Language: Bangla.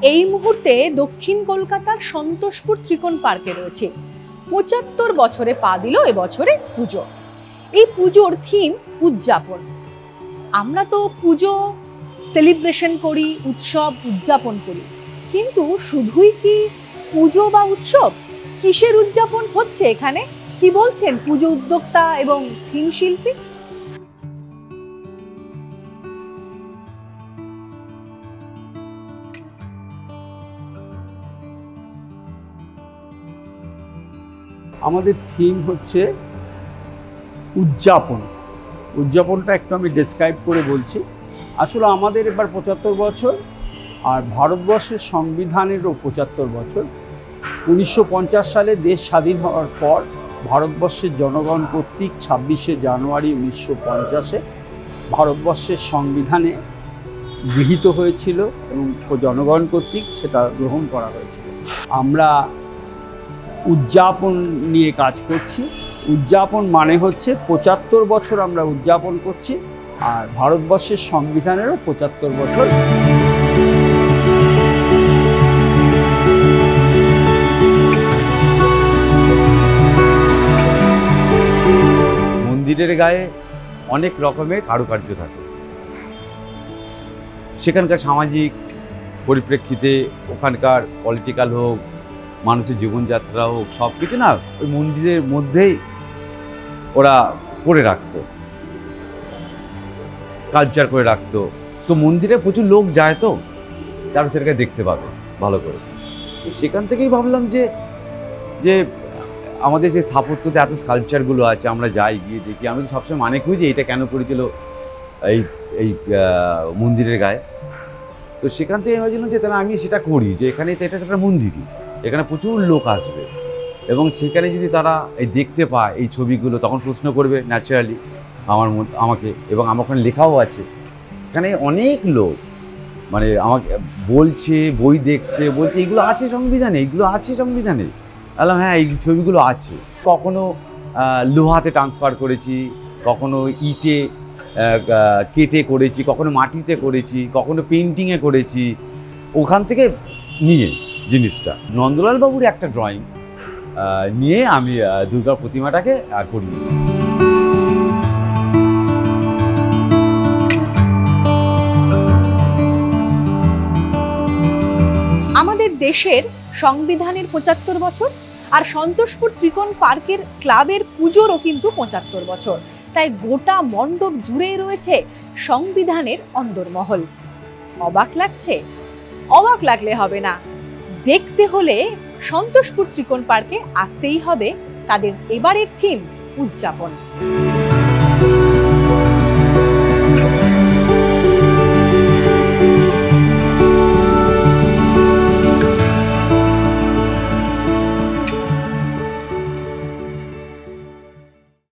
এই মুহূর্তে দক্ষিণ কলকাতার সন্তোষপুর ত্রিকোণ পার্কে রয়েছে। ৭৫ বছরে পা দিল এবছরে পুজো। এই পুজোর থিম উদযাপন। আমরা তো পুজো সেলিব্রেশন করি, উৎসব উদযাপন করি, কিন্তু শুধুই কি পুজো বা উৎসব? কিসের উদযাপন হচ্ছে এখানে? কি বলছেন পুজো উদ্যোক্তা এবং থিম শিল্পী? আমাদের থিম হচ্ছে উদযাপন। উদযাপনটা একটু আমি ডেসক্রাইব করে বলছি। আসলে আমাদের এবার ৭৫ বছর, আর ভারতবর্ষের সংবিধানেরও ৭৫ বছর। ১৯৫০ সালে দেশ স্বাধীন হওয়ার পর ভারতবর্ষের জনগণ কর্তৃক ২৬শে জানুয়ারি ১৯৫০-এ ভারতবর্ষের সংবিধানে গৃহীত হয়েছিল এবং জনগণ কর্তৃক সেটা গ্রহণ করা হয়েছিল। আমরা উদযাপন নিয়ে কাজ করছি। উদযাপন মানে হচ্ছে ৭৫ বছর আমরা উদযাপন করছি, আর ভারতবর্ষের সংবিধানেরও ৭৫ বছর। মন্দিরের গায়ে অনেক রকমের কারুকার্য থাকে। সেখানকার সামাজিক পরিপ্রেক্ষিতে, ওখানকার পলিটিক্যাল হোক, মানুষের জীবনযাত্রা হোক, সব কিছু না ওই মন্দিরের মধ্যেই ওরা করে রাখতো, স্কাল্পচার করে রাখতো। তো মন্দিরে প্রচুর লোক যায়, তো তারা সেটাকে দেখতে পাবে ভালো করে। তো সেখান থেকেই ভাবলাম যে আমাদের যে স্থাপত্যতে এত স্কাল্পচারগুলো আছে, আমরা যাই, গিয়ে দেখি। আমি তো সবসময় মানে খুঁজি এটা কেন করেছিল এই মন্দিরের গায়ে। তো সেখান থেকে ভাবছিলাম যে তাহলে আমি সেটা করি, যে এখানে তো এটা একটা মন্দিরই, এখানে প্রচুর লোক আসবে, এবং সেখানে যদি তারা এই দেখতে পায় এই ছবিগুলো, তখন প্রশ্ন করবে ন্যাচারালি আমাকে। এবং আমার ওখানে লেখাও আছে, এখানে অনেক লোক মানে আমাকে বলছে, বই দেখছে, বলছে এগুলো আছে সংবিধানে, এগুলো আছে সংবিধানে। বললাম হ্যাঁ, এই ছবিগুলো আছে। কখনো লোহাতে ট্রান্সফার করেছি, কখনো ইটে কেটে করেছি, কখনো মাটিতে করেছি, কখনো পেন্টিংয়ে করেছি। ওখান থেকে নিয়ে জিনিসটা নন্দলাল বাবুর একটা ড্রয়িং নিয়ে আমি দুর্গা প্রতিমাটাকে করিয়েছি। আমাদের দেশের সংবিধানের ৭৫ বছর, আর সন্তোষপুর ত্রিকোণ পার্কের ক্লাবের পুজোরও কিন্তু ৭৫ বছর। তাই গোটা মণ্ডপ জুড়েই রয়েছে সংবিধানের অন্দরমহল। অবাক লাগছে? অবাক লাগলে হবে না, দেখতে হলে সন্তোষপুর ত্রিকোণ পার্কে আসতেই হবে তাদের এবারের থিম উদযাপন।